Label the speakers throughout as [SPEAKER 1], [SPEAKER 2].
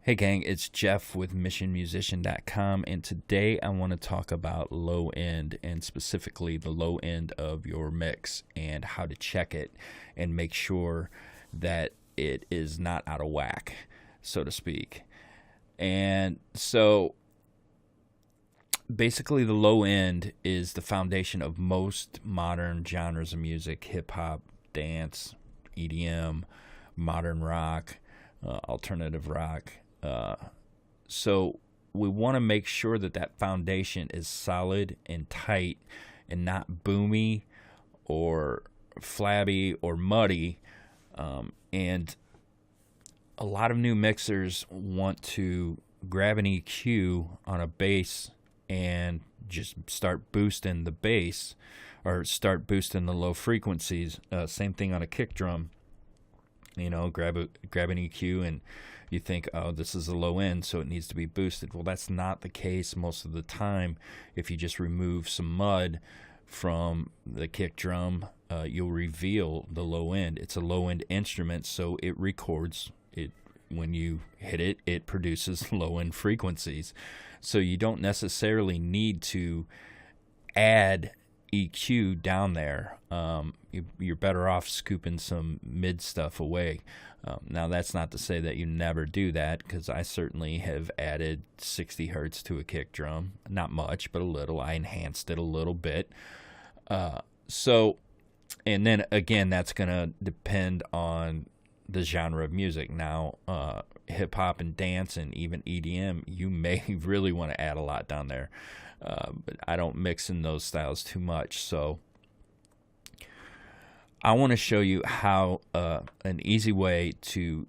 [SPEAKER 1] Hey gang, it's Jeff with missionmusician.com, and today I want to talk about low end, and specifically the low end of your mix and how to check it and make sure that it is not out of whack, so to speak. And so basically the low end is the foundation of most modern genres of music: hip hop, dance, EDM, modern rock, alternative rock. So we want to make sure that that foundation is solid and tight and not boomy or flabby or muddy. And a lot of new mixers want to grab an EQ on a bass and just start boosting the bass or start boosting the low frequencies. Same thing on a kick drum. Grab an EQ and you think, oh, this is a low end, so it needs to be boosted. Well, that's not the case most of the time. If you just remove some mud from the kick drum, you'll reveal the low end. It's a low end instrument, so it records it. When you hit it, it produces low end frequencies. So you don't necessarily need to add EQ down there. You're better off scooping some mid stuff away. Now, that's not to say that you never do that, because I certainly have added 60 hertz to a kick drum. Not much, but a little. I enhanced it a little bit. And then again, that's going to depend on the genre of music. Now, hip hop and dance and even EDM, you may really want to add a lot down there. But I don't mix in those styles too much. So I want to show you how an easy way to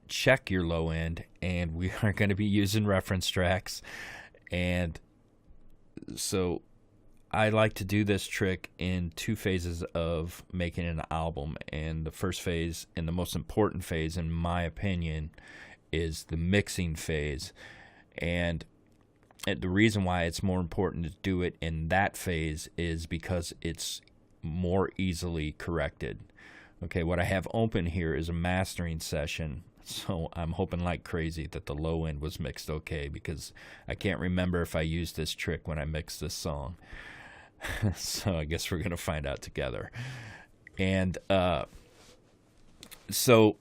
[SPEAKER 1] check your low end, and we are going to be using reference tracks. And so I like to do this trick in two phases of making an album. And the first phase, and the most important phase in my opinion, is the mixing phase. And the reason why it's more important to do it in that phase is because it's more easily corrected. Okay, what I have open here is a mastering session, so I'm hoping like crazy that the low end was mixed okay, because I can't remember if I used this trick when I mixed this song. So I guess we're going to find out together. And so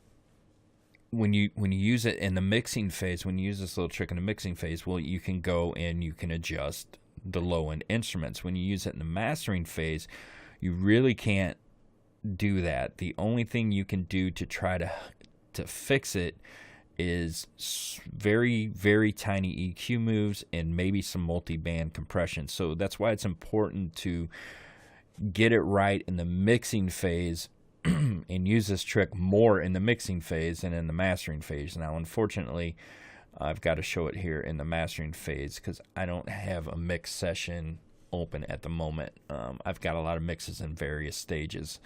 [SPEAKER 1] when you use it in the mixing phase, when you use this little trick in the mixing phase, well, you can go and you can adjust the low end instruments. When you use it in the mastering phase, you really can't do that. The only thing you can do to try to fix it is very, very tiny EQ moves and maybe some multi-band compression. So that's why it's important to get it right in the mixing phase and use this trick more in the mixing phase than in the mastering phase. Now, unfortunately, I've got to show it here in the mastering phase because I don't have a mix session open at the moment. I've got a lot of mixes in various stages.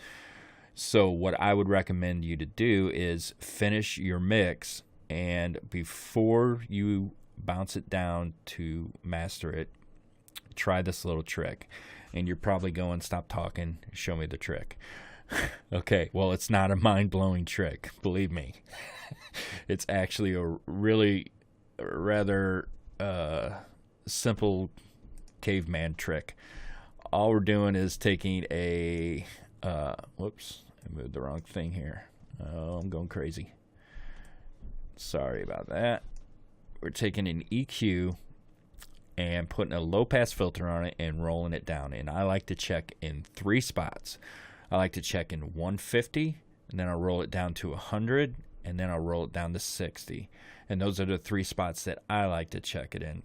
[SPEAKER 1] So what I would recommend you to do is finish your mix, and before you bounce it down to master it, try this little trick. And you're probably going, stop talking, show me the trick. Okay, well, it's not a mind-blowing trick, believe me. It's actually a really rather simple caveman trick. All we're doing is taking a whoops, I moved the wrong thing here. Oh, I'm going crazy. Sorry about that. We're taking an EQ and putting a low pass filter on it and rolling it down. And I like to check in three spots. I like to check in 150, and then I'll roll it down to 100, and then I'll roll it down to 60. And those are the three spots that I like to check it in.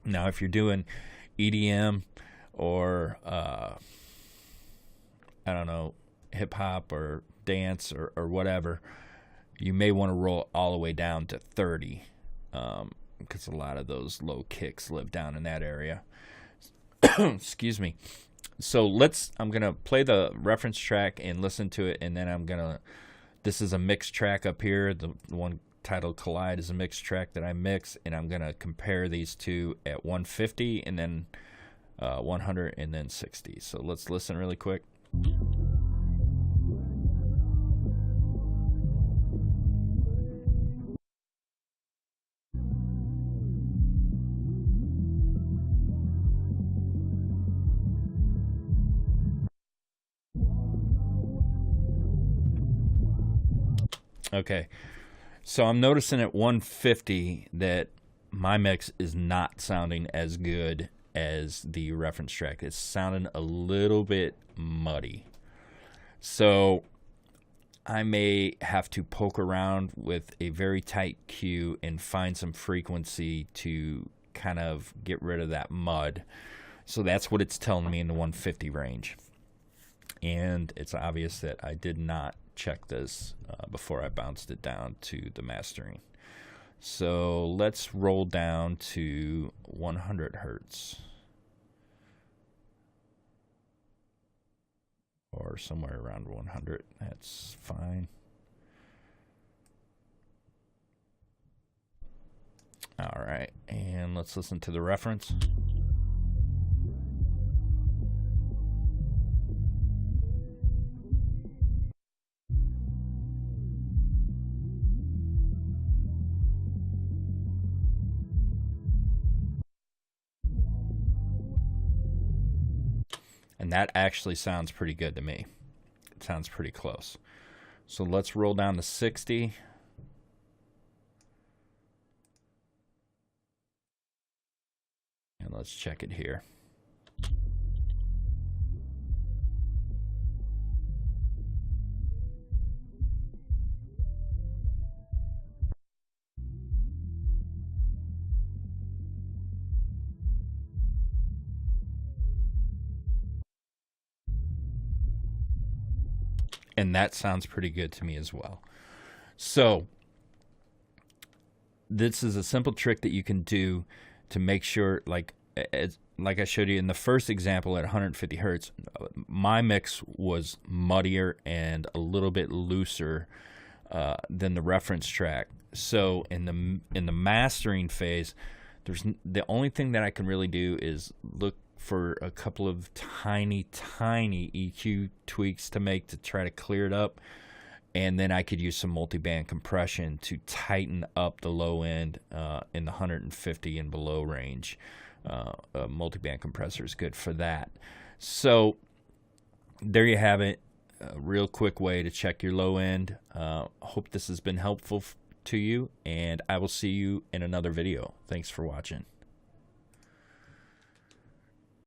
[SPEAKER 1] Now, if you're doing EDM or I don't know, hip hop or dance or whatever, you may want to roll it all the way down to 30, because a lot of those low kicks live down in that area. Excuse me. So I'm going to play the reference track and listen to it, and then this is a mixed track up here. The one titled Collide is a mixed track that I mix, and I'm going to compare these two at 150 and then 100 and then 60. So let's listen really quick. Okay. So I'm noticing at 150 that my mix is not sounding as good as the reference track. It's sounding a little bit muddy. So I may have to poke around with a very tight cue and find some frequency to kind of get rid of that mud. So that's what it's telling me in the 150 range. And it's obvious that I did not check this before I bounced it down to the mastering. So let's roll down to 100 hertz. Or somewhere around 100. That's fine. All right, and let's listen to the reference. And that actually sounds pretty good to me. It sounds pretty close. So let's roll down to 60. And let's check it here. And that sounds pretty good to me as well. So this is a simple trick that you can do to make sure, like I showed you in the first example at 150 hertz, my mix was muddier and a little bit looser than the reference track. So in the mastering phase, there's the only thing that I can really do is look for a couple of tiny EQ tweaks to make to try to clear it up, and then I could use some multiband compression to tighten up the low end in the 150 and below range. A multiband compressor is good for that. So there you have it. A real quick way to check your low end. Hope this has been helpful to you, and I will see you in another video. Thanks for watching.